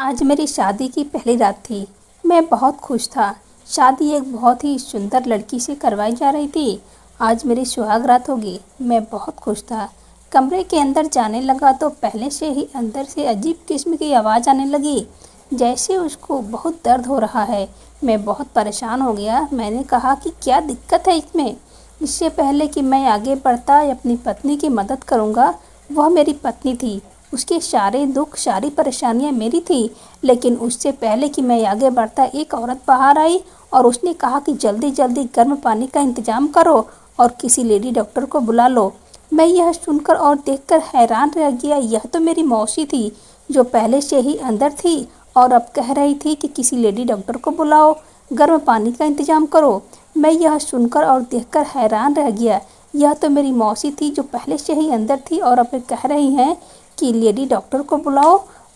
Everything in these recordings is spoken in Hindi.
आज मेरी शादी की पहली रात थी। मैं बहुत खुश था। शादी एक बहुत ही सुंदर लड़की से करवाई जा रही थी। आज मेरी सुहाग रात होगी। मैं बहुत खुश था। कमरे के अंदर जाने लगा तो पहले से ही अंदर से अजीब किस्म की आवाज़ आने लगी, जैसे उसको बहुत दर्द हो रहा है। मैं बहुत परेशान हो गया। मैंने कहा कि क्या दिक्कत है इसमें। इससे पहले कि मैं आगे बढ़ता अपनी पत्नी की मदद करूँगा, वह मेरी पत्नी थी। उसके सारे दुख सारी परेशानियां मेरी थी। लेकिन उससे पहले कि मैं आगे बढ़ता एक औरत बाहर आई और उसने कहा कि जल्दी जल्दी गर्म पानी का इंतजाम करो और किसी लेडी डॉक्टर को बुला लो। मैं यह सुनकर और देखकर हैरान रह गया। यह तो मेरी मौसी थी, जो पहले से ही अंदर थी और अब कह रही थी कि किसी लेडी डॉक्टर को बुलाओ, गर्म पानी का इंतजाम करो। मैं यह सुनकर और देखकर हैरान रह गया। यह तो मेरी मौसी थी, जो पहले से ही अंदर थी और अब कह रही हैं कि लेडी डॉक्टर को बुलाओ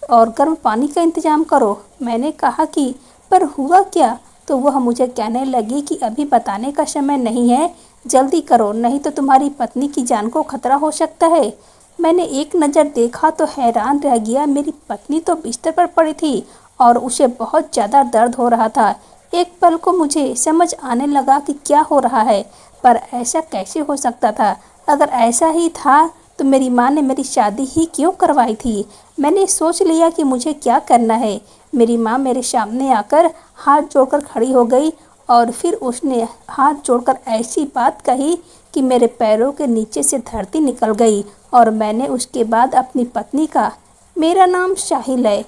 और गर्म पानी का इंतजाम करो। मैंने कहा कि पर हुआ क्या? तो वह मुझे कहने लगी कि अभी बताने का समय नहीं है, जल्दी करो, नहीं तो तुम्हारी पत्नी की जान को खतरा हो सकता है। मैंने एक नज़र देखा तो हैरान रह गया। मेरी पत्नी तो बिस्तर पर पड़ी थी और उसे बहुत ज़्यादा दर्द हो रहा था। एक पल को मुझे समझ आने लगा कि क्या हो रहा है, पर ऐसा कैसे हो सकता था? अगर ऐसा ही था तो मेरी माँ ने मेरी शादी ही क्यों करवाई थी? मैंने सोच लिया कि मुझे क्या करना है। मेरी माँ मेरे सामने आकर हाथ जोड़कर खड़ी हो गई और फिर उसने हाथ जोड़कर ऐसी बात कही कि मेरे पैरों के नीचे से धरती निकल गई। और मैंने उसके बाद अपनी पत्नी का, मेरा नाम साहिल है,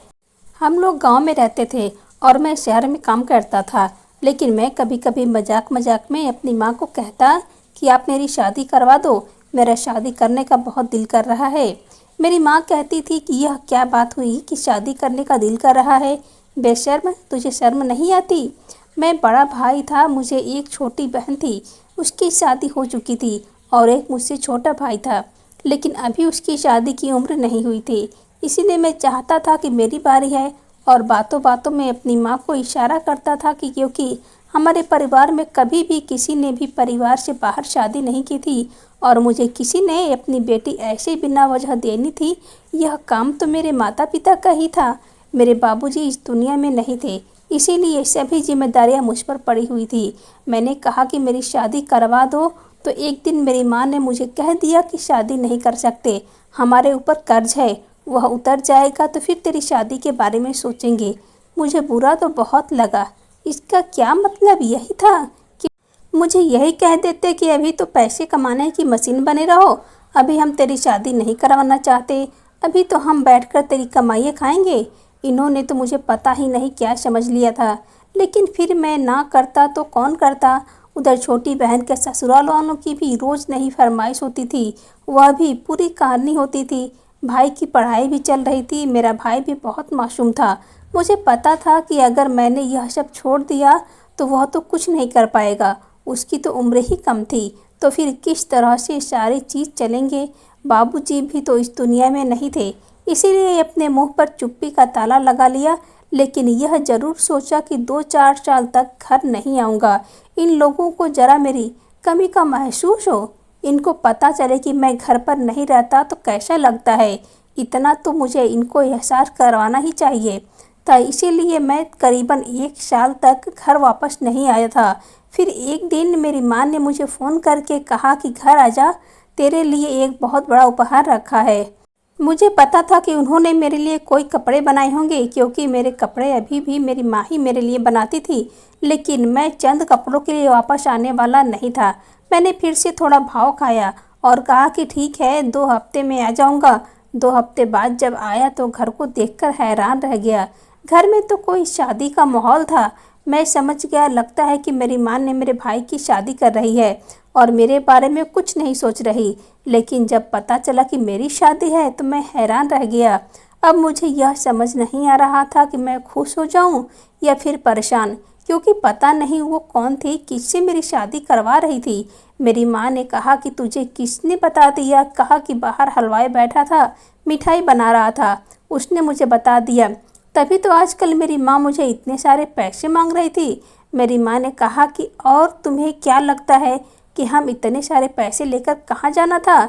हम लोग गांव में रहते थे और मैं शहर में काम करता था। लेकिन मैं कभी कभी मजाक मजाक में अपनी माँ को कहता कि आप मेरी शादी करवा दो, मेरा शादी करने का बहुत दिल कर रहा है। मेरी माँ कहती थी कि यह क्या बात हुई कि शादी करने का दिल कर रहा है, बेशर्म, तुझे शर्म नहीं आती? मैं बड़ा भाई था, मुझे एक छोटी बहन थी, उसकी शादी हो चुकी थी और एक मुझसे छोटा भाई था, लेकिन अभी उसकी शादी की उम्र नहीं हुई थी। इसीलिए मैं चाहता था कि मेरी बारी है और बातों बातों में अपनी माँ को इशारा करता था कि क्योंकि हमारे परिवार में कभी भी किसी ने भी परिवार से बाहर शादी नहीं की थी और मुझे किसी ने अपनी बेटी ऐसे बिना वजह देनी थी। यह काम तो मेरे माता पिता का ही था। मेरे बाबूजी इस दुनिया में नहीं थे, इसीलिए सभी जिम्मेदारियां मुझ पर पड़ी हुई थी। मैंने कहा कि मेरी शादी करवा दो तो एक दिन मेरी माँ ने मुझे कह दिया कि शादी नहीं कर सकते, हमारे ऊपर कर्ज है, वह उतर जाएगा तो फिर तेरी शादी के बारे में सोचेंगे। मुझे बुरा तो बहुत लगा। इसका क्या मतलब यही था कि मुझे यही कह देते कि अभी तो पैसे कमाने की मशीन बने रहो, अभी हम तेरी शादी नहीं करवाना चाहते, अभी तो हम बैठकर तेरी कमाइयाँ खाएंगे। इन्होंने तो मुझे पता ही नहीं क्या समझ लिया था। लेकिन फिर मैं ना करता तो कौन करता? उधर छोटी बहन के ससुराल वालों की भी रोज़ नई फरमाइश होती थी, वह भी पूरी कहानी होती थी। भाई की पढ़ाई भी चल रही थी। मेरा भाई भी बहुत मासूम था। मुझे पता था कि अगर मैंने यह सब छोड़ दिया तो वह तो कुछ नहीं कर पाएगा, उसकी तो उम्र ही कम थी। तो फिर किस तरह से सारी चीज़ चलेंगे? बाबूजी भी तो इस दुनिया में नहीं थे, इसीलिए अपने मुंह पर चुप्पी का ताला लगा लिया। लेकिन यह ज़रूर सोचा कि 2-4 साल तक घर नहीं आऊँगा, इन लोगों को ज़रा मेरी कमी का महसूस हो, इनको पता चले कि मैं घर पर नहीं रहता तो कैसा लगता है। इतना तो मुझे इनको एहसास करवाना ही चाहिए था। इसीलिए मैं करीबन 1 साल तक घर वापस नहीं आया था। फिर एक दिन मेरी माँ ने मुझे फ़ोन करके कहा कि घर आजा, तेरे लिए एक बहुत बड़ा उपहार रखा है। मुझे पता था कि उन्होंने मेरे लिए कोई कपड़े बनाए होंगे, क्योंकि मेरे कपड़े अभी भी मेरी माँ ही मेरे लिए बनाती थी। लेकिन मैं चंद कपड़ों के लिए वापस आने वाला नहीं था। मैंने फिर से थोड़ा भाव खाया और कहा कि ठीक है, 2 हफ्ते में आ जाऊँगा। 2 हफ्ते बाद जब आया तो घर को देखकर हैरान रह गया। घर में तो कोई शादी का माहौल था। मैं समझ गया, लगता है कि मेरी माँ ने मेरे भाई की शादी कर रही है और मेरे बारे में कुछ नहीं सोच रही। लेकिन जब पता चला कि मेरी शादी है तो मैं हैरान रह गया। अब मुझे यह समझ नहीं आ रहा था कि मैं खुश हो जाऊं या फिर परेशान, क्योंकि पता नहीं वो कौन थी, किससे मेरी शादी करवा रही थी। मेरी माँ ने कहा कि तुझे किसने बता दिया? कहा कि बाहर हलवाई बैठा था, मिठाई बना रहा था, उसने मुझे बता दिया। तभी तो आजकल मेरी माँ मुझे इतने सारे पैसे मांग रही थी। मेरी माँ ने कहा कि और तुम्हें क्या लगता है कि हम इतने सारे पैसे लेकर कहाँ जाना था?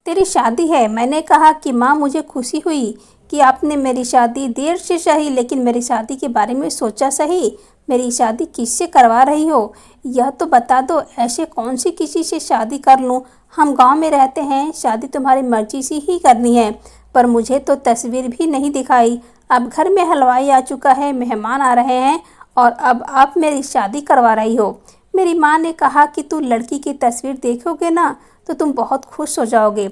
तेरी शादी है। मैंने कहा कि माँ, मुझे खुशी हुई कि आपने मेरी शादी देर से सही लेकिन मेरी शादी के बारे में सोचा सही। मेरी शादी किससे करवा रही हो यह तो बता दो। ऐसे कौन सी किसी से शादी कर लूँ? हम गांव में रहते हैं, शादी तुम्हारी मर्जी से ही करनी है। पर मुझे तो तस्वीर भी नहीं दिखाई। अब घर में हलवाई आ चुका है, मेहमान आ रहे हैं और अब आप मेरी शादी करवा रही हो। मेरी माँ ने कहा कि तू लड़की की तस्वीर देखोगे ना तो तुम बहुत खुश हो जाओगे।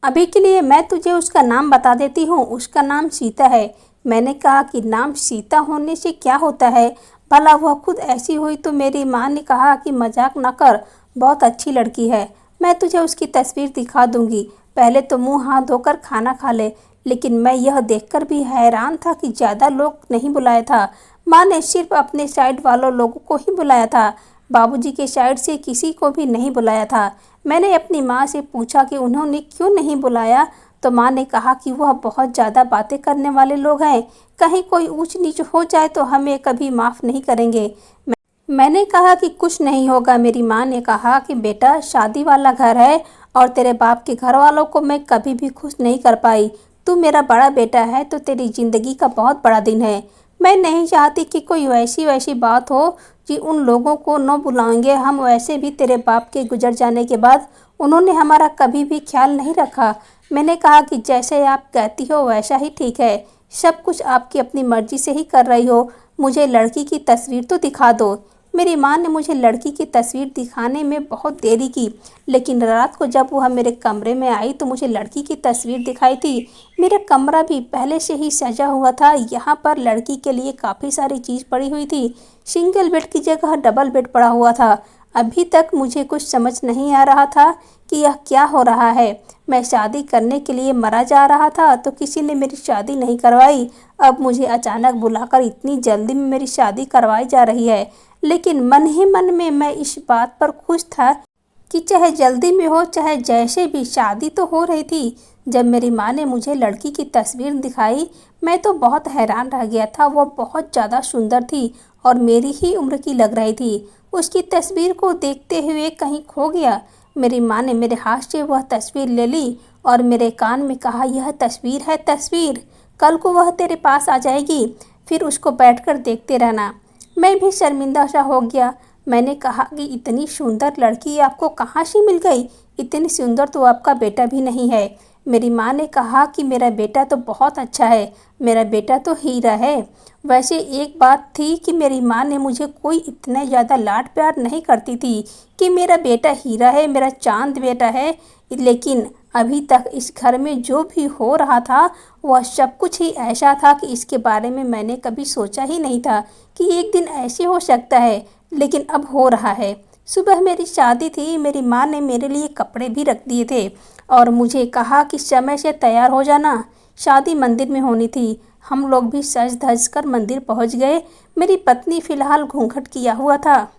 अभी के लिए मैं तुझे उसका नाम बता देती हूँ, उसका नाम सीता है। मैंने कहा कि नाम सीता होने से क्या होता है, भला वह खुद ऐसी हुई तो? मेरी माँ ने कहा कि मजाक न कर, बहुत अच्छी लड़की है, मैं तुझे उसकी तस्वीर दिखा दूंगी। पहले तो मुंह हाथ धोकर खाना खा ले। लेकिन मैं यह देखकर भी हैरान था कि ज़्यादा लोग नहीं बुलाया था। माँ ने सिर्फ अपने साइड वालों लोगों को ही बुलाया था, बाबूजी के साइड से किसी को भी नहीं बुलाया था। मैंने अपनी माँ से पूछा कि उन्होंने क्यों नहीं बुलाया, तो माँ ने कहा कि वह बहुत ज़्यादा बातें करने वाले लोग हैं, कहीं कोई ऊंच नीच हो जाए तो हमें कभी माफ़ नहीं करेंगे। मैंने कहा कि कुछ नहीं होगा। मेरी माँ ने कहा कि बेटा, शादी वाला घर है और तेरे बाप के घर वालों को मैं कभी भी खुश नहीं कर पाई। तू मेरा बड़ा बेटा है तो तेरी ज़िंदगी का बहुत बड़ा दिन है। मैं नहीं चाहती कि कोई वैसी बात हो कि उन लोगों को न बुलाएंगे हम। वैसे भी तेरे बाप के गुजर जाने के बाद उन्होंने हमारा कभी भी ख्याल नहीं रखा। मैंने कहा कि जैसे आप कहती हो वैसा ही ठीक है, सब कुछ आपकी अपनी मर्जी से ही कर रही हो। मुझे लड़की की तस्वीर तो दिखा दो। मेरी माँ ने मुझे लड़की की तस्वीर दिखाने में बहुत देरी की, लेकिन रात को जब वह मेरे कमरे में आई तो मुझे लड़की की तस्वीर दिखाई थी। मेरा कमरा भी पहले से ही सजा हुआ था। यहाँ पर लड़की के लिए काफ़ी सारी चीज़ पड़ी हुई थी। सिंगल बेड की जगह डबल बेड पड़ा हुआ था। अभी तक मुझे कुछ समझ नहीं आ रहा था कि यह क्या हो रहा है। मैं शादी करने के लिए मरा जा रहा था तो किसी ने मेरी शादी नहीं करवाई। अब मुझे अचानक बुलाकर इतनी जल्दी में मेरी शादी करवाई जा रही है। लेकिन मन ही मन में मैं इस बात पर खुश था कि चाहे जल्दी में हो चाहे जैसे भी, शादी तो हो रही थी। जब मेरी माँ ने मुझे लड़की की तस्वीर दिखाई मैं तो बहुत हैरान रह गया था। वो बहुत ज़्यादा सुंदर थी और मेरी ही उम्र की लग रही थी। उसकी तस्वीर को देखते हुए कहीं खो गया। मेरी माँ ने मेरे हाथ से वह तस्वीर ले ली और मेरे कान में कहा, यह तस्वीर है तस्वीर, कल को वह तेरे पास आ जाएगी, फिर उसको बैठकर देखते रहना। मैं भी शर्मिंदा सा हो गया। मैंने कहा कि इतनी सुंदर लड़की आपको कहाँ से मिल गई? इतनी सुंदर तो आपका बेटा भी नहीं है। मेरी माँ ने कहा कि मेरा बेटा तो बहुत अच्छा है, मेरा बेटा तो हीरा है। वैसे एक बात थी कि मेरी माँ ने मुझे कोई इतना ज़्यादा लाड प्यार नहीं करती थी कि मेरा बेटा हीरा है, मेरा चांद बेटा है। लेकिन अभी तक इस घर में जो भी हो रहा था वह सब कुछ ही ऐसा था कि इसके बारे में मैंने कभी सोचा ही नहीं था कि एक दिन ऐसे हो सकता है, लेकिन अब हो रहा है। सुबह मेरी शादी थी। मेरी माँ ने मेरे लिए कपड़े भी रख दिए थे और मुझे कहा कि समय से तैयार हो जाना, शादी मंदिर में होनी थी। हम लोग भी सज धज कर मंदिर पहुँच गए। मेरी पत्नी फ़िलहाल घूंघट किया हुआ था।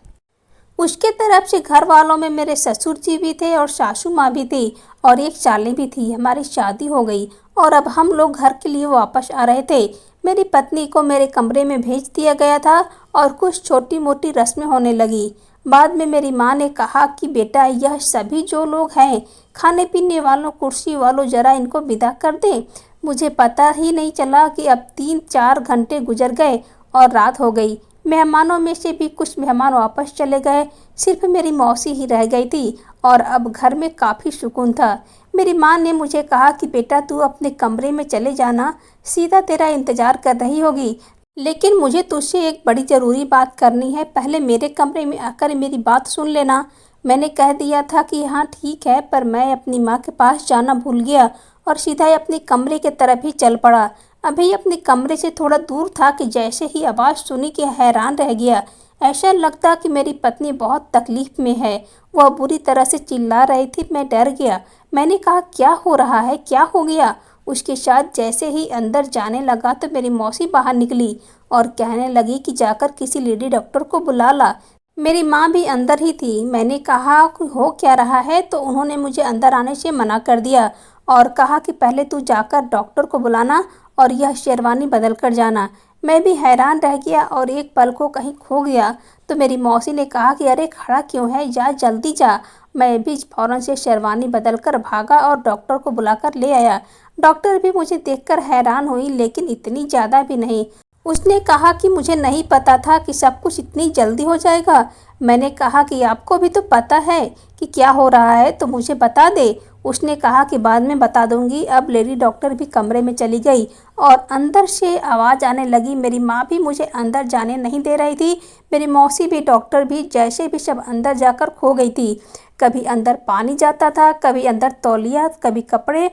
उसके तरफ से घर वालों में मेरे ससुर जी भी थे और सासू माँ भी थी और एक साली भी थी। हमारी शादी हो गई और अब हम लोग घर के लिए वापस आ रहे थे। मेरी पत्नी को मेरे कमरे में भेज दिया गया था और कुछ छोटी मोटी रस्में होने लगी। बाद में मेरी माँ ने कहा कि बेटा, यह सभी जो लोग हैं, खाने पीने वालों, कुर्सी वालों, ज़रा इनको विदा कर दें। मुझे पता ही नहीं चला कि अब 3-4 घंटे गुजर गए और रात हो गई। मेहमानों में से भी कुछ मेहमान वापस चले गए, सिर्फ मेरी मौसी ही रह गई थी और अब घर में काफ़ी सुकून था। मेरी माँ ने मुझे कहा कि बेटा, तू अपने कमरे में चले जाना, सीता तेरा इंतज़ार कर रही होगी। लेकिन मुझे तुझसे एक बड़ी ज़रूरी बात करनी है, पहले मेरे कमरे में आकर मेरी बात सुन लेना। मैंने कह दिया था कि हाँ ठीक है, पर मैं अपनी माँ के पास जाना भूल गया और सीधा ही अपने कमरे की तरफ ही चल पड़ा। अभी अपने कमरे से थोड़ा दूर था कि जैसे ही आवाज़ सुनी कि हैरान रह गया। ऐसा लगता कि मेरी पत्नी बहुत तकलीफ़ में है। वह बुरी तरह से चिल्ला रही थी। मैं डर गया। मैंने कहा, क्या हो रहा है, क्या हो गया? उसके साथ जैसे ही अंदर जाने लगा तो मेरी मौसी बाहर निकली और कहने लगी कि जाकर किसी लेडी डॉक्टर को बुला ला। मेरी माँ भी अंदर ही थी। मैंने कहा कि हो क्या रहा है, तो उन्होंने मुझे अंदर आने से मना कर दिया और कहा कि पहले तू जाकर डॉक्टर को बुलाना और यह शेरवानी बदल कर जाना। मैं भी हैरान रह गया और एक पल को कहीं खो गया। तो मेरी मौसी ने कहा कि अरे खड़ा क्यों है, जा जल्दी जा। मैं भी फौरन से शेरवानी बदलकर भागा और डॉक्टर को बुलाकर ले आया। डॉक्टर भी मुझे देखकर हैरान हुई, लेकिन इतनी ज़्यादा भी नहीं। उसने कहा कि मुझे नहीं पता था कि सब कुछ इतनी जल्दी हो जाएगा। मैंने कहा कि आपको भी तो पता है कि क्या हो रहा है, तो मुझे बता दे। उसने कहा कि बाद में बता दूंगी। अब लेडी डॉक्टर भी कमरे में चली गई और अंदर से आवाज़ आने लगी। मेरी माँ भी मुझे अंदर जाने नहीं दे रही थी। मेरी मौसी भी, डॉक्टर भी, जैसे भी सब अंदर जाकर खो गई थी। कभी अंदर पानी जाता था, कभी अंदर तौलिया, कभी कपड़े,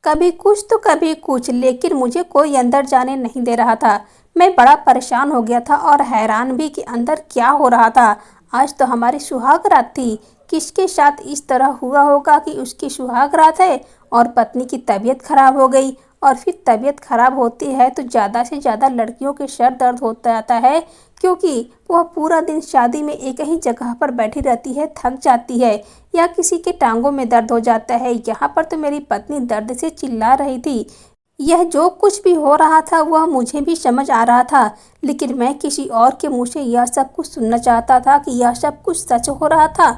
कभी कुछ तो कभी कुछ, लेकिन मुझे कोई अंदर जाने नहीं दे रहा था। मैं बड़ा परेशान हो गया था और हैरान भी कि अंदर क्या हो रहा था। आज तो हमारी सुहाग रात थी। किसके साथ इस तरह हुआ होगा कि उसकी सुहाग रात है और पत्नी की तबीयत खराब हो गई। और फिर तबीयत खराब होती है तो ज़्यादा से ज़्यादा लड़कियों के सर दर्द होता जाता है, क्योंकि वह पूरा दिन शादी में एक ही जगह पर बैठी रहती है, थक जाती है, या किसी के टांगों में दर्द हो जाता है। यहाँ पर तो मेरी पत्नी दर्द से चिल्ला रही थी। यह जो कुछ भी हो रहा था वह मुझे भी समझ आ रहा था, लेकिन मैं किसी और के मुँह से यह सब कुछ सुनना चाहता था कि यह सब कुछ सच हो रहा था।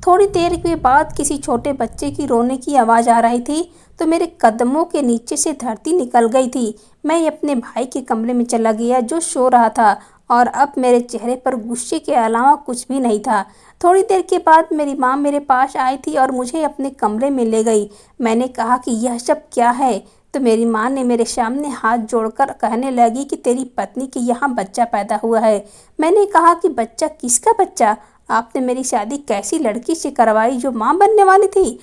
थोड़ी देर के बाद किसी छोटे बच्चे की रोने की आवाज़ आ रही थी, तो मेरे कदमों के नीचे से धरती निकल गई थी। मैं अपने भाई के कमरे में चला गया जो सो रहा था, और अब मेरे चेहरे पर गुस्से के अलावा कुछ भी नहीं था। थोड़ी देर के बाद मेरी माँ मेरे पास आई थी और मुझे अपने कमरे में ले गई। मैंने कहा कि यह सब क्या है, तो मेरी माँ ने मेरे सामने हाथ जोड़कर कहने लगी कि तेरी पत्नी के यहाँ बच्चा पैदा हुआ है। मैंने कहा कि बच्चा? किसका बच्चा? आपने मेरी शादी कैसी लड़की से करवाई जो माँ बनने वाली थी,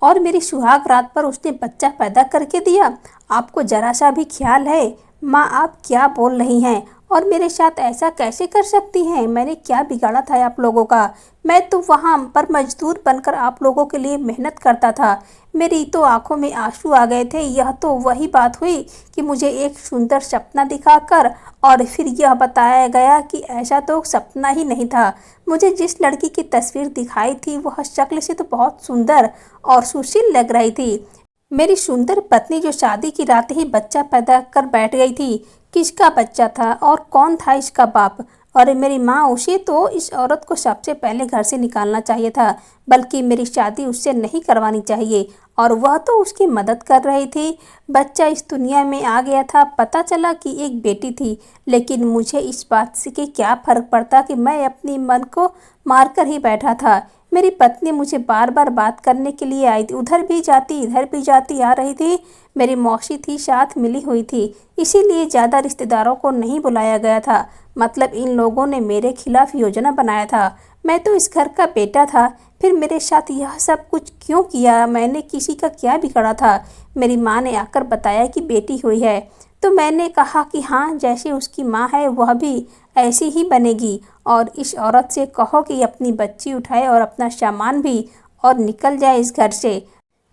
और मेरी सुहाग रात पर उसने बच्चा पैदा करके दिया? आपको जरा सा भी ख्याल है? माँ, आप क्या बोल रही हैं? और मेरे साथ ऐसा कैसे कर सकती हैं? मैंने क्या बिगाड़ा था आप लोगों का? मैं तो वहाँ पर मजदूर बनकर आप लोगों के लिए मेहनत करता था। मेरी तो आंखों में आंसू आ गए थे। यह तो वही बात हुई कि मुझे एक सुंदर सपना दिखाकर और फिर यह बताया गया कि ऐसा तो सपना ही नहीं था। मुझे जिस लड़की की तस्वीर दिखाई थी वह शक्ल से तो बहुत सुंदर और सुशील लग रही थी। मेरी सुंदर पत्नी जो शादी की रात ही बच्चा पैदा कर बैठ गई थी। किसका बच्चा था और कौन था इसका बाप? और मेरी माँ, उसे तो इस औरत को सबसे पहले घर से निकालना चाहिए था, बल्कि मेरी शादी उससे नहीं करवानी चाहिए। और वह तो उसकी मदद कर रही थी। बच्चा इस दुनिया में आ गया था, पता चला कि एक बेटी थी, लेकिन मुझे इस बात से कि क्या फ़र्क पड़ता कि मैं अपनी मन को मारकर ही बैठा था। मेरी पत्नी मुझे बार बार बात करने के लिए आई थी, उधर भी जाती इधर भी जाती आ रही थी। मेरी मौसी थी, साथ मिली हुई थी, इसीलिए ज़्यादा रिश्तेदारों को नहीं बुलाया गया था। मतलब इन लोगों ने मेरे खिलाफ योजना बनाया था। मैं तो इस घर का बेटा था, फिर मेरे साथ यह सब कुछ क्यों किया? मैंने किसी का क्या बिगाड़ा था? मेरी माँ ने आकर बताया कि बेटी हुई है, तो मैंने कहा कि हाँ, जैसे उसकी माँ है वह भी ऐसी ही बनेगी। और इस औरत से कहो कि अपनी बच्ची उठाए और अपना सामान भी और निकल जाए इस घर से।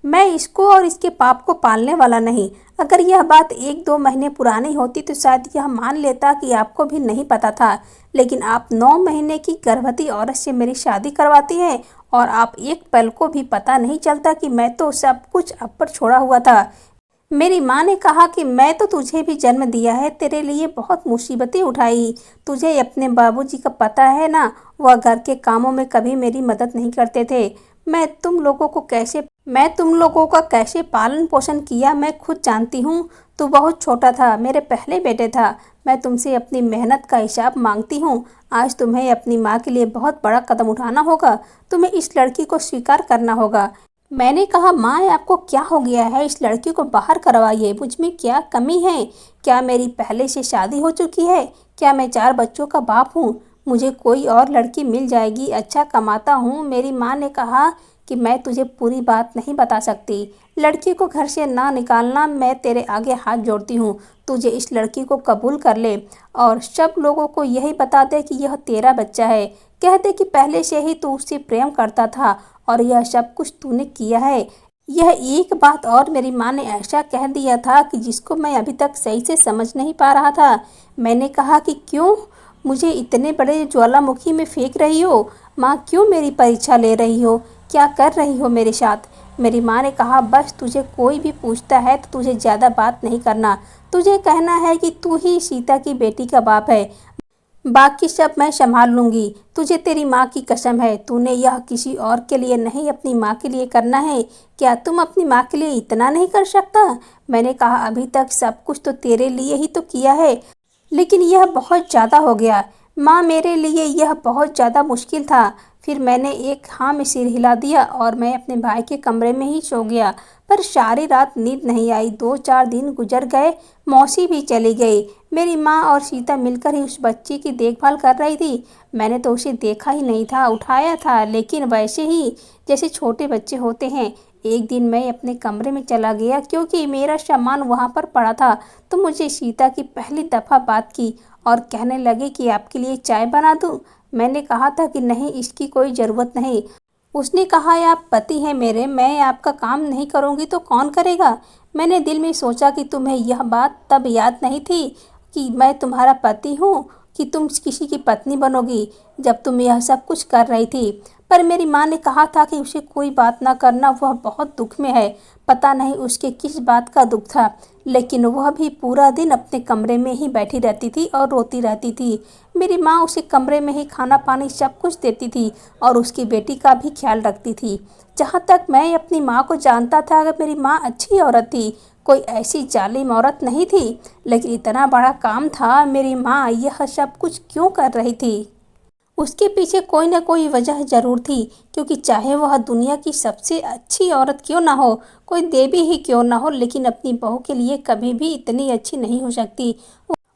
मैं इसको और इसके पाप को पालने वाला नहीं। अगर यह बात 1-2 महीने पुरानी होती तो शायद यह मान लेता कि आपको भी नहीं पता था, लेकिन आप 9 महीने की गर्भवती औरत से मेरी शादी करवाती हैं और आप एक पल को भी पता नहीं चलता कि मैं तो सब कुछ आप पर छोड़ा हुआ था। मेरी माँ ने कहा कि मैं तो तुझे भी जन्म दिया है, तेरे लिए बहुत मुसीबतें उठाई। तुझे अपने बाबूजी का पता है ना, वह घर के कामों में कभी मेरी मदद नहीं करते थे। मैं तुम लोगों का कैसे पालन पोषण किया मैं खुद जानती हूँ। तू बहुत छोटा था, मेरे पहले बेटे था। मैं तुमसे अपनी मेहनत का हिसाब मांगती हूँ। आज तुम्हें अपनी माँ के लिए बहुत बड़ा कदम उठाना होगा। तुम्हें इस लड़की को स्वीकार करना होगा। मैंने कहा, माँ, आपको क्या हो गया है? इस लड़की को बाहर करवाइए। मुझ में क्या कमी है? क्या मेरी पहले से शादी हो चुकी है? क्या मैं 4 बच्चों का बाप हूँ? मुझे कोई और लड़की मिल जाएगी, अच्छा कमाता हूँ। मेरी माँ ने कहा कि मैं तुझे पूरी बात नहीं बता सकती। लड़की को घर से ना निकालना, मैं तेरे आगे हाथ जोड़ती हूँ। तुझे इस लड़की को कबूल कर ले और सब लोगों को यही बता दे कि यह तेरा बच्चा है। कह दे कि पहले से ही तू उससे प्रेम करता था और यह सब कुछ तूने किया है। यह एक बात और मेरी माँ ने ऐसा कह दिया था कि जिसको मैं अभी तक सही से समझ नहीं पा रहा था। मैंने कहा कि क्यों मुझे इतने बड़े ज्वालामुखी में फेंक रही हो? माँ, क्यों मेरी परीक्षा ले रही हो? क्या कर रही हो मेरे साथ? मेरी माँ ने कहा, बस तुझे कोई भी पूछता है तो तुझे ज़्यादा बात नहीं करना। तुझे कहना है कि तू ही सीता की बेटी का बाप है। बाकी सब मैं संभाल लूँगी। तुझे तेरी माँ की कसम है, तूने यह किसी और के लिए नहीं अपनी माँ के लिए करना है। क्या तुम अपनी माँ के लिए इतना नहीं कर सकता? मैंने कहा अभी तक सब कुछ तो तेरे लिए ही तो किया है, लेकिन यह बहुत ज़्यादा हो गया। माँ मेरे लिए यह बहुत ज़्यादा मुश्किल था। फिर मैंने एक हाँ में सिर हिला दिया और मैं अपने भाई के कमरे में ही सो गया। पर सारी रात नींद नहीं आई। 2-4 दिन गुजर गए, मौसी भी चली गई। मेरी माँ और सीता मिलकर ही उस बच्चे की देखभाल कर रही थी। मैंने तो उसे देखा ही नहीं था, उठाया था, लेकिन वैसे ही जैसे छोटे बच्चे होते हैं। एक दिन मैं अपने कमरे में चला गया क्योंकि मेरा सामान वहाँ पर पड़ा था, तो मुझे सीता की पहली दफ़ा बात की और कहने लगे कि आपके लिए चाय बना दूँ। मैंने कहा था कि नहीं, इसकी कोई ज़रूरत नहीं। उसने कहा आप पति हैं मेरे, मैं आपका काम नहीं करूँगी तो कौन करेगा? मैंने दिल में सोचा कि तुम्हें यह बात तब याद नहीं थी कि मैं तुम्हारा पति हूँ, कि तुम किसी की पत्नी बनोगी, जब तुम यह सब कुछ कर रही थी। पर मेरी माँ ने कहा था कि उसे कोई बात ना करना, वह बहुत दुख में है। पता नहीं उसके किस बात का दुख था, लेकिन वह भी पूरा दिन अपने कमरे में ही बैठी रहती थी और रोती रहती थी। मेरी माँ उसे कमरे में ही खाना पानी सब कुछ देती थी और उसकी बेटी का भी ख्याल रखती थी। जहाँ तक मैं अपनी माँ को जानता था, अगर मेरी माँ अच्छी औरत थी, कोई ऐसी जालिम औरत नहीं थी। लेकिन इतना बड़ा काम था, मेरी माँ यह सब कुछ क्यों कर रही थी? उसके पीछे कोई न कोई वजह ज़रूर थी, क्योंकि चाहे वह दुनिया की सबसे अच्छी औरत क्यों ना हो, कोई देवी ही क्यों ना हो, लेकिन अपनी बहू के लिए कभी भी इतनी अच्छी नहीं हो सकती।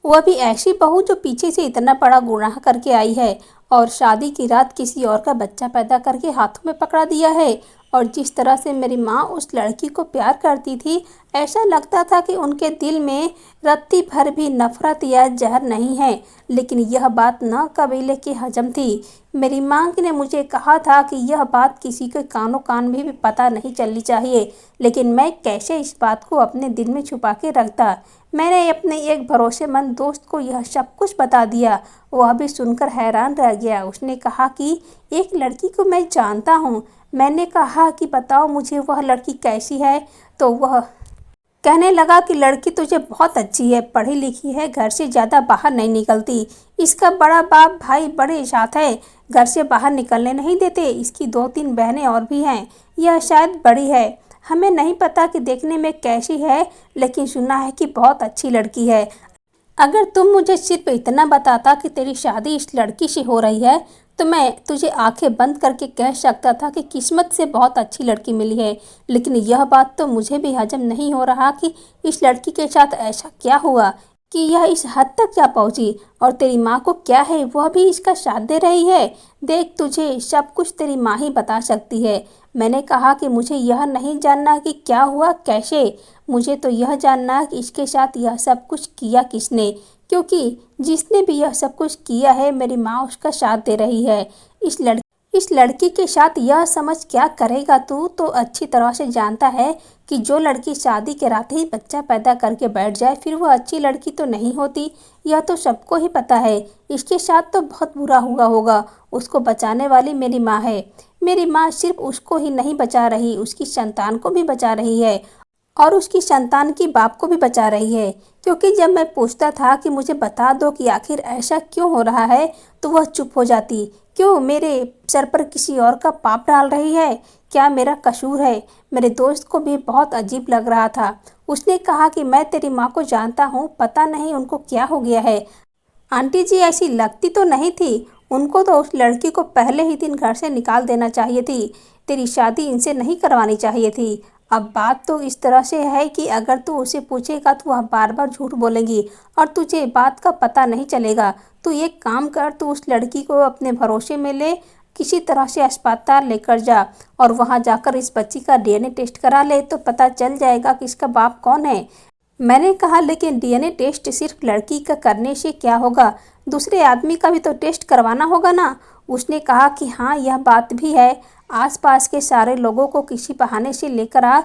वह भी ऐसी बहू जो पीछे से इतना बड़ा गुनाह करके आई है और शादी की रात किसी और का बच्चा पैदा करके हाथों में पकड़ा दिया है। और जिस तरह से मेरी माँ उस लड़की को प्यार करती थी, ऐसा लगता था कि उनके दिल में रत्ती भर भी नफरत या जहर नहीं है। लेकिन यह बात न कबीले की हजम थी। मेरी माँ ने मुझे कहा था कि यह बात किसी के कानों कान भी पता नहीं चलनी चाहिए, लेकिन मैं कैसे इस बात को अपने दिल में छुपा के रखता। मैंने अपने एक भरोसेमंद दोस्त को यह सब कुछ बता दिया। वह भी सुनकर हैरान रह गया। उसने कहा कि एक लड़की को मैं जानता हूँ। मैंने कहा कि बताओ मुझे वह लड़की कैसी है, तो वह कहने लगा कि लड़की तुझे बहुत अच्छी है, पढ़ी लिखी है, घर से ज़्यादा बाहर नहीं निकलती। इसका बड़ा बाप भाई बड़े साथ है, घर से बाहर निकलने नहीं देते। इसकी 2-3 बहनें और भी हैं, यह शायद बड़ी है। हमें नहीं पता कि देखने में कैसी है, लेकिन सुना है कि बहुत अच्छी लड़की है। अगर तुम मुझे सिर्फ इतना बताता कि तेरी शादी इस लड़की से हो रही है, तो मैं तुझे आंखें बंद करके कह सकता था कि किस्मत से बहुत अच्छी लड़की मिली है। लेकिन यह बात तो मुझे भी हजम नहीं हो रहा कि इस लड़की के साथ ऐसा क्या हुआ कि यह इस हद तक जा पहुंची। और तेरी माँ को क्या है, वह भी इसका साथ दे रही है। देख, तुझे सब कुछ तेरी माँ ही बता सकती है। मैंने कहा कि मुझे यह नहीं जानना कि क्या हुआ कैसे, मुझे तो यह जानना कि इसके साथ यह सब कुछ किया किसने, क्योंकि जिसने भी यह सब कुछ किया है, मेरी माँ उसका साथ दे रही है। इस लड़की के साथ यह समझ क्या करेगा, तू तो अच्छी तरह से जानता है कि जो लड़की शादी के रात ही बच्चा पैदा करके बैठ जाए, फिर वह अच्छी लड़की तो नहीं होती। यह तो सबको ही पता है। इसके साथ तो बहुत बुरा हुआ होगा। उसको बचाने वाली मेरी माँ है। मेरी माँ सिर्फ उसको ही नहीं बचा रही, उसकी संतान को भी बचा रही है और उसकी संतान की बाप को भी बचा रही है। क्योंकि जब मैं पूछता था कि मुझे बता दो कि आखिर ऐसा क्यों हो रहा है, तो वह चुप हो जाती। क्यों मेरे सर पर किसी और का पाप डाल रही है? क्या मेरा कसूर है? मेरे दोस्त को भी बहुत अजीब लग रहा था। उसने कहा कि मैं तेरी माँ को जानता हूँ, पता नहीं उनको क्या हो गया है। आंटी जी ऐसी लगती तो नहीं थी। उनको तो उस लड़की को पहले ही दिन घर से निकाल देना चाहिए थी। तेरी शादी इनसे नहीं करवानी चाहिए थी। अब बात तो इस तरह से है कि अगर तू उसे पूछेगा तो वह बार बार झूठ बोलेगी और तुझे बात का पता नहीं चलेगा। तू एक काम कर, तू उस लड़की को अपने भरोसे में ले, किसी तरह से अस्पताल लेकर जा और वहां जाकर इस बच्ची का डीएनए टेस्ट करा ले, तो पता चल जाएगा कि इसका बाप कौन है। मैंने कहा लेकिन डीएनए टेस्ट सिर्फ लड़की का करने से क्या होगा, दूसरे आदमी का भी तो टेस्ट करवाना होगा ना। उसने कहा कि हाँ, यह बात भी है। आसपास के सारे लोगों को किसी बहाने से लेकर आ,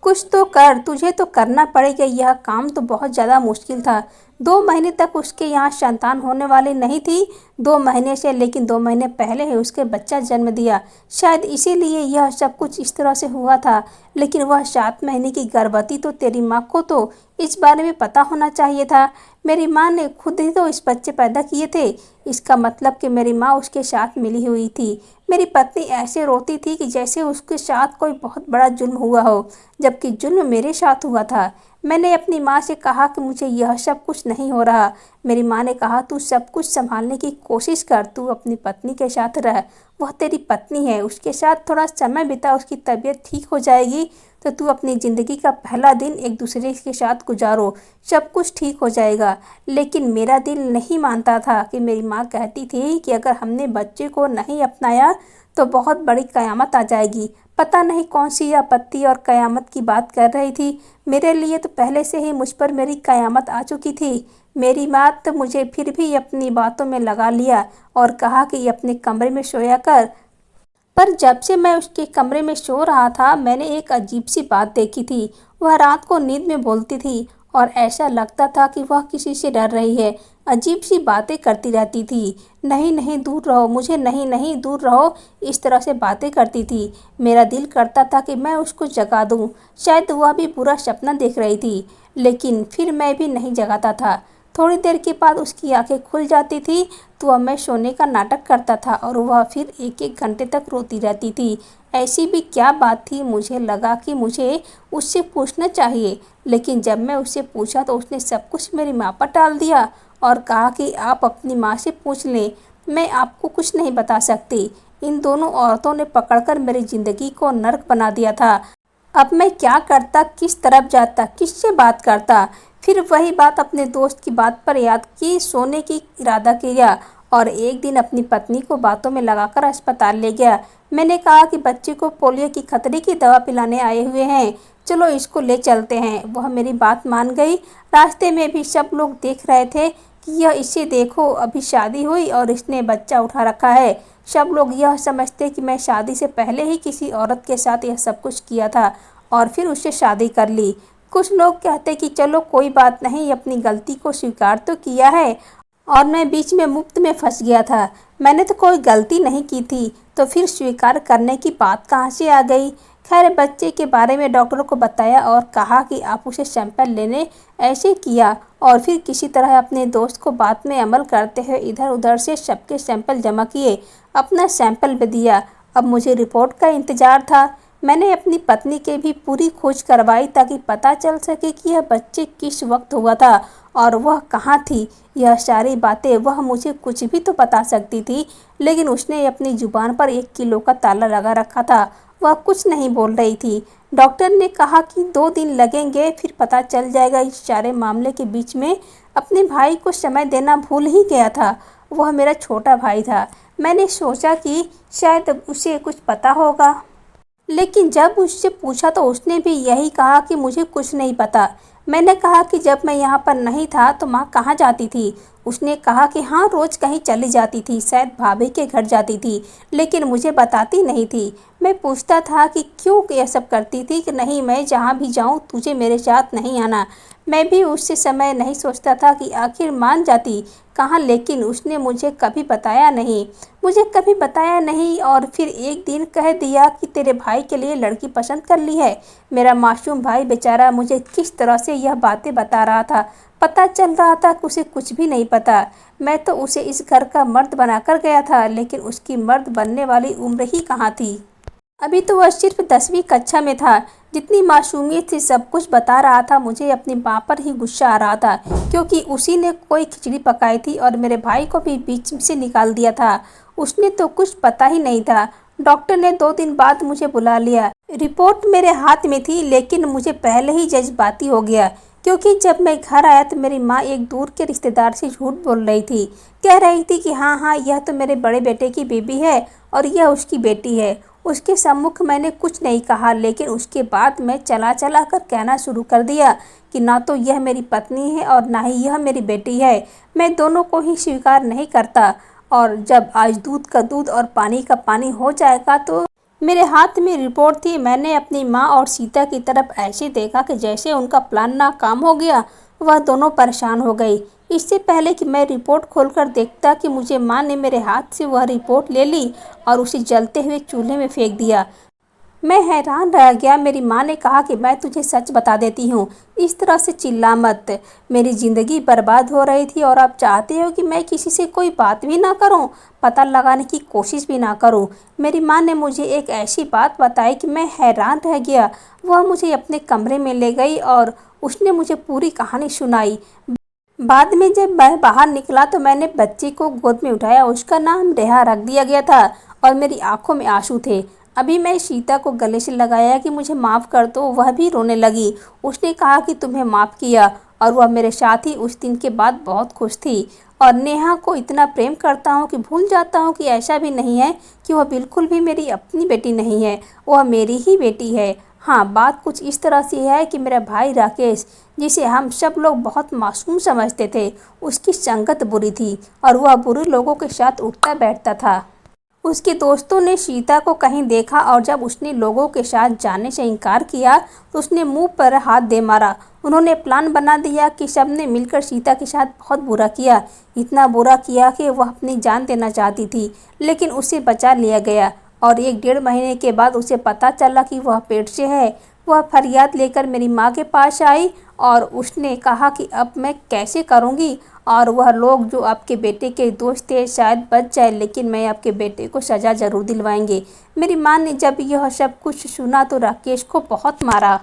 कुछ तो कर, तुझे तो करना पड़ेगा। यह काम तो बहुत ज़्यादा मुश्किल था। 2 महीने तक उसके यहाँ संतान होने वाली नहीं थी, 2 महीने से, लेकिन 2 महीने पहले ही उसके बच्चा जन्म दिया। शायद इसीलिए यह सब कुछ इस तरह से हुआ था। लेकिन वह 7 महीने की गर्भवती तो तेरी माँ को तो इस बारे में पता होना चाहिए था। मेरी माँ ने खुद ही तो इस बच्चे पैदा किए थे। इसका मतलब कि मेरी माँ उसके साथ मिली हुई थी। मेरी पत्नी ऐसे रोती थी कि जैसे उसके साथ कोई बहुत बड़ा जुल्म हुआ हो, जबकि जुल्म मेरे साथ हुआ था। मैंने अपनी माँ से कहा कि मुझे यह सब कुछ नहीं हो रहा। मेरी माँ ने कहा, तू सब कुछ संभालने की कोशिश कर, तू अपनी पत्नी के साथ रह, वह तेरी पत्नी है, उसके साथ थोड़ा समय बिता, उसकी तबीयत ठीक हो जाएगी तो तू अपनी ज़िंदगी का पहला दिन एक दूसरे के साथ गुजारो, सब कुछ ठीक हो जाएगा। लेकिन मेरा दिल नहीं मानता था कि मेरी माँ कहती थी कि अगर हमने बच्चे को नहीं अपनाया तो बहुत बड़ी क़यामत आ जाएगी। पता नहीं कौन सी आपत्ति और क़यामत की बात कर रही थी। मेरे लिए तो पहले से ही मुझ पर मेरी क़यामत आ चुकी थी। मेरी माँ तो मुझे फिर भी अपनी बातों में लगा लिया और कहा कि अपने कमरे में सोया कर। पर जब से मैं उसके कमरे में सो रहा था, मैंने एक अजीब सी बात देखी थी। वह रात को नींद में बोलती थी और ऐसा लगता था कि वह किसी से डर रही है। अजीब सी बातें करती रहती थी। नहीं नहीं दूर रहो मुझे, नहीं नहीं दूर रहो, इस तरह से बातें करती थी। मेरा दिल करता था कि मैं उसको जगा दूं। शायद वह भी बुरा सपना देख रही थी, लेकिन फिर मैं भी नहीं जगाता था। थोड़ी देर के बाद उसकी आंखें खुल जाती थी तो वह मैं सोने का नाटक करता था और वह फिर 1-1 घंटे तक रोती रहती थी। ऐसी भी क्या बात थी, मुझे लगा कि मुझे उससे पूछना चाहिए। लेकिन जब मैं उससे पूछा तो उसने सब कुछ मेरी माँ पर टाल दिया और कहा कि आप अपनी माँ से पूछ लें, मैं आपको कुछ नहीं बता सकती। इन दोनों औरतों ने पकड़कर मेरी ज़िंदगी को नर्क बना दिया था। अब मैं क्या करता, किस तरफ जाता, किससे बात करता। फिर वही बात अपने दोस्त की बात पर याद की, सोने की इरादा किया और एक दिन अपनी पत्नी को बातों में लगाकर अस्पताल ले गया। मैंने कहा कि बच्चे को पोलियो की खतरे की दवा पिलाने आए हुए हैं, चलो इसको ले चलते हैं। वह मेरी बात मान गई। रास्ते में भी सब लोग देख रहे थे कि यह, इसे देखो, अभी शादी हुई और इसने बच्चा उठा रखा है। सब लोग यह समझते कि मैं शादी से पहले ही किसी औरत के साथ यह सब कुछ किया था और फिर उससे शादी कर ली। कुछ लोग कहते कि चलो कोई बात नहीं, अपनी गलती को स्वीकार तो किया है और मैं बीच में मुफ्त में फंस गया था। मैंने तो कोई गलती नहीं की थी, तो फिर स्वीकार करने की बात कहाँ से आ गई। खैर, बच्चे के बारे में डॉक्टरों को बताया और कहा कि आप उसे सैंपल लेने ऐसे किया और फिर किसी तरह अपने दोस्त को बात में अमल करते हुए इधर उधर से सबके सैंपल जमा किए, अपना सैंपल भी दिया। अब मुझे रिपोर्ट का इंतज़ार था। मैंने अपनी पत्नी की भी पूरी खोज करवाई ताकि पता चल सके कि यह बच्चे किस वक्त हुआ था और वह कहाँ थी। यह सारी बातें वह मुझे कुछ भी तो बता सकती थी, लेकिन उसने अपनी ज़ुबान पर 1 किलो का ताला लगा रखा था। वह कुछ नहीं बोल रही थी। डॉक्टर ने कहा कि 2 दिन लगेंगे, फिर पता चल जाएगा। इस सारे मामले के बीच में अपने भाई को समय देना भूल ही गया था। वह मेरा छोटा भाई था। मैंने सोचा कि शायद उसे कुछ पता होगा, लेकिन जब उससे पूछा तो उसने भी यही कहा कि मुझे कुछ नहीं पता। मैंने कहा कि जब मैं यहाँ पर नहीं था तो माँ कहाँ जाती थी। उसने कहा कि हाँ, रोज़ कहीं चली जाती थी, शायद भाभी के घर जाती थी, लेकिन मुझे बताती नहीं थी। मैं पूछता था कि क्यों यह सब करती थी, कि नहीं, मैं जहाँ भी जाऊँ तुझे मेरे साथ नहीं आना। मैं भी उससे समय नहीं सोचता था कि आखिर मान जाती कहाँ, लेकिन उसने मुझे कभी बताया नहीं, मुझे कभी बताया नहीं। और फिर एक दिन कह दिया कि तेरे भाई के लिए लड़की पसंद कर ली है। मेरा मासूम भाई बेचारा मुझे किस तरह से यह बातें बता रहा था। पता चल रहा था कि उसे कुछ भी नहीं पता। मैं तो उसे इस घर का मर्द बनाकर गया था, लेकिन उसकी मर्द बनने वाली उम्र ही कहाँ थी। अभी तो वह सिर्फ 10वीं कक्षा में था। जितनी मासूमियत से सब कुछ बता रहा था, मुझे अपनी माँ पर ही गुस्सा आ रहा था, क्योंकि उसी ने कोई खिचड़ी पकाई थी और मेरे भाई को भी बीच से निकाल दिया था। उसने तो कुछ पता ही नहीं था। डॉक्टर ने 2 दिन बाद मुझे बुला लिया। रिपोर्ट मेरे हाथ में थी, लेकिन मुझे पहले ही जज्बाती हो गया, क्योंकि जब मैं घर आया तो मेरी माँ एक दूर के रिश्तेदार से झूठ बोल रही थी। कह रही थी कि हाँ हाँ, यह तो मेरे बड़े बेटे की बेबी है और यह उसकी बेटी है। उसके सम्मुख मैंने कुछ नहीं कहा, लेकिन उसके बाद मैं चला चला कर कहना शुरू कर दिया कि ना तो यह मेरी पत्नी है और ना ही यह मेरी बेटी है। मैं दोनों को ही स्वीकार नहीं करता। और जब आज दूध का दूध और पानी का पानी हो जाएगा, तो मेरे हाथ में रिपोर्ट थी। मैंने अपनी माँ और सीता की तरफ ऐसे देखा कि जैसे उनका प्लान नाकाम हो गया वह दोनों परेशान हो गई। इससे पहले कि मैं रिपोर्ट खोलकर देखता कि मुझे माँ ने मेरे हाथ से वह रिपोर्ट ले ली और उसे जलते हुए चूल्हे में फेंक दिया। मैं हैरान रह गया। मेरी माँ ने कहा कि मैं तुझे सच बता देती हूँ, इस तरह से चिल्ला मत। मेरी ज़िंदगी बर्बाद हो रही थी और आप चाहते हो कि मैं किसी से कोई बात भी ना करूँ, पता लगाने की कोशिश भी ना करूँ। मेरी माँ ने मुझे एक ऐसी बात बताई कि मैं हैरान रह गया। वह मुझे अपने कमरे में ले गई और उसने मुझे पूरी कहानी सुनाई। बाद में जब मैं बाहर निकला तो मैंने बच्चे को गोद में उठाया। उसका नाम रेहा रख दिया गया था और मेरी आंखों में आंसू थे। अभी मैं सीता को गले से लगाया कि मुझे माफ़ कर दो। वह भी रोने लगी। उसने कहा कि तुम्हें माफ़ किया और वह मेरे साथ ही उस दिन के बाद बहुत खुश थी। और नेहा को इतना प्रेम करता हूँ कि भूल जाता हूँ कि ऐसा भी नहीं है कि वह बिल्कुल भी मेरी अपनी बेटी नहीं है, वह मेरी ही बेटी है। हाँ, बात कुछ इस तरह से है कि मेरा भाई राकेश, जिसे हम सब लोग बहुत मासूम समझते थे, उसकी संगत बुरी थी और वह बुरे लोगों के साथ उठता बैठता था। उसके दोस्तों ने सीता को कहीं देखा और जब उसने लोगों के साथ जाने से इनकार किया तो उसने मुंह पर हाथ दे मारा। उन्होंने प्लान बना दिया कि सबने मिलकर सीता के साथ बहुत बुरा किया, इतना बुरा किया कि वह अपनी जान देना चाहती थी, लेकिन उसे बचा लिया गया। और 1-1.5 महीने के बाद उसे पता चला कि वह पेट से है। वह फरियाद लेकर मेरी माँ के पास आई और उसने कहा कि अब मैं कैसे करूँगी, और वह लोग जो आपके बेटे के दोस्त थे शायद बच जाए, लेकिन मैं आपके बेटे को सज़ा ज़रूर दिलवाएंगे। मेरी माँ ने जब यह सब कुछ सुना तो राकेश को बहुत मारा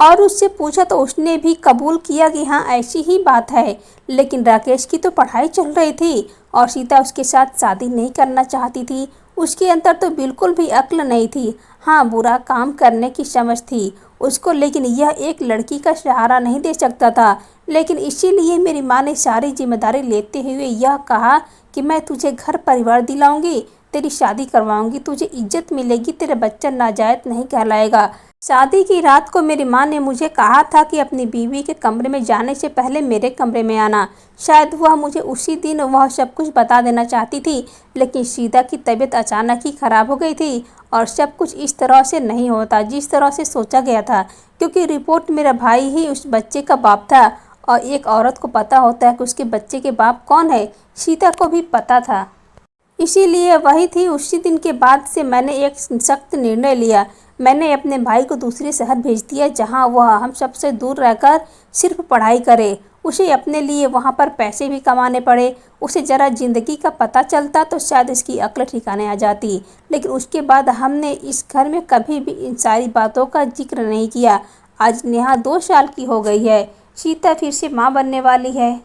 और उससे पूछा तो उसने भी कबूल किया कि हाँ ऐसी ही बात है। लेकिन राकेश की तो पढ़ाई चल रही थी और सीता उसके साथ शादी नहीं करना चाहती थी। उसके अंदर तो बिल्कुल भी अक्ल नहीं थी। हाँ, बुरा काम करने की समझ थी उसको, लेकिन यह एक लड़की का सहारा नहीं दे सकता था। लेकिन इसीलिए मेरी माँ ने सारी जिम्मेदारी लेते हुए यह कहा कि मैं तुझे घर परिवार दिलाऊंगी, तेरी शादी करवाऊंगी, तुझे इज्जत मिलेगी, तेरा बच्चा नाजायज नहीं कहलाएगा। शादी की रात को मेरी माँ ने मुझे कहा था कि अपनी बीवी के कमरे में जाने से पहले मेरे कमरे में आना। शायद वह मुझे उसी दिन वह सब कुछ बता देना चाहती थी, लेकिन सीता की तबीयत अचानक ही खराब हो गई थी और सब कुछ इस तरह से नहीं होता जिस तरह से सोचा गया था, क्योंकि रिपोर्ट मेरा भाई ही उस बच्चे का बाप था और एक औरत को पता होता है कि उसके बच्चे के बाप कौन है। सीता को भी पता था, इसीलिए वही थी। उसी दिन के बाद से मैंने एक सख्त निर्णय लिया। मैंने अपने भाई को दूसरे शहर भेज दिया जहां वह हम सबसे दूर रहकर सिर्फ पढ़ाई करे। उसे अपने लिए वहां पर पैसे भी कमाने पड़े। उसे ज़रा ज़िंदगी का पता चलता तो शायद इसकी अक्ल ठिकाने आ जाती। लेकिन उसके बाद हमने इस घर में कभी भी इन सारी बातों का जिक्र नहीं किया। आज नेहा 2 साल की हो गई है। सीता फिर से माँ बनने वाली है।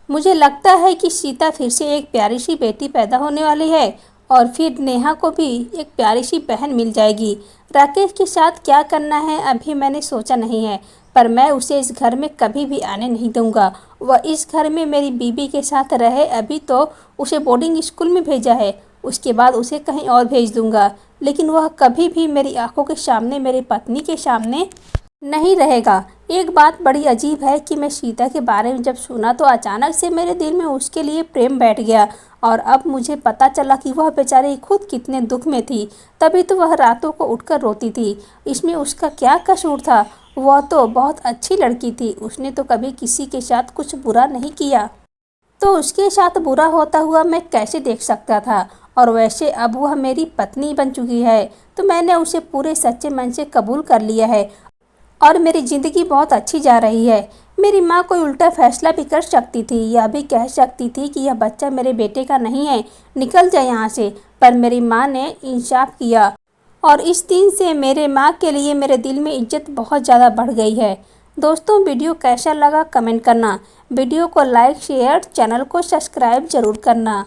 मुझे लगता है कि सीता फिर से एक प्यारी सी बेटी पैदा होने वाली है और फिर नेहा को भी एक प्यारी सी बहन मिल जाएगी। राकेश के साथ क्या करना है अभी मैंने सोचा नहीं है, पर मैं उसे इस घर में कभी भी आने नहीं दूंगा। वह इस घर में मेरी बीबी के साथ रहे। अभी तो उसे बोर्डिंग स्कूल में भेजा है, उसके बाद उसे कहीं और भेज दूंगा, लेकिन वह कभी भी मेरी आंखों के सामने, मेरी पत्नी के सामने नहीं रहेगा। एक बात बड़ी अजीब है कि मैं सीता के बारे में जब सुना तो अचानक से मेरे दिल में उसके लिए प्रेम बैठ गया और अब मुझे पता चला कि वह बेचारी खुद कितने दुख में थी, तभी तो वह रातों को उठकर रोती थी। इसमें उसका क्या कसूर था? वह तो बहुत अच्छी लड़की थी, उसने तो कभी किसी के साथ कुछ बुरा नहीं किया, तो उसके साथ बुरा होता हुआ मैं कैसे देख सकता था? और वैसे अब वह मेरी पत्नी बन चुकी है तो मैंने उसे पूरे सच्चे मन से कबूल कर लिया है और मेरी ज़िंदगी बहुत अच्छी जा रही है। मेरी माँ कोई उल्टा फैसला भी कर सकती थी, यह भी कह सकती थी कि यह बच्चा मेरे बेटे का नहीं है, निकल जाए यहाँ से, पर मेरी माँ ने इंसाफ किया और इस दिन से मेरे माँ के लिए मेरे दिल में इज्जत बहुत ज़्यादा बढ़ गई है। दोस्तों, वीडियो कैसा लगा कमेंट करना, वीडियो को लाइक शेयर, चैनल को सब्सक्राइब ज़रूर करना।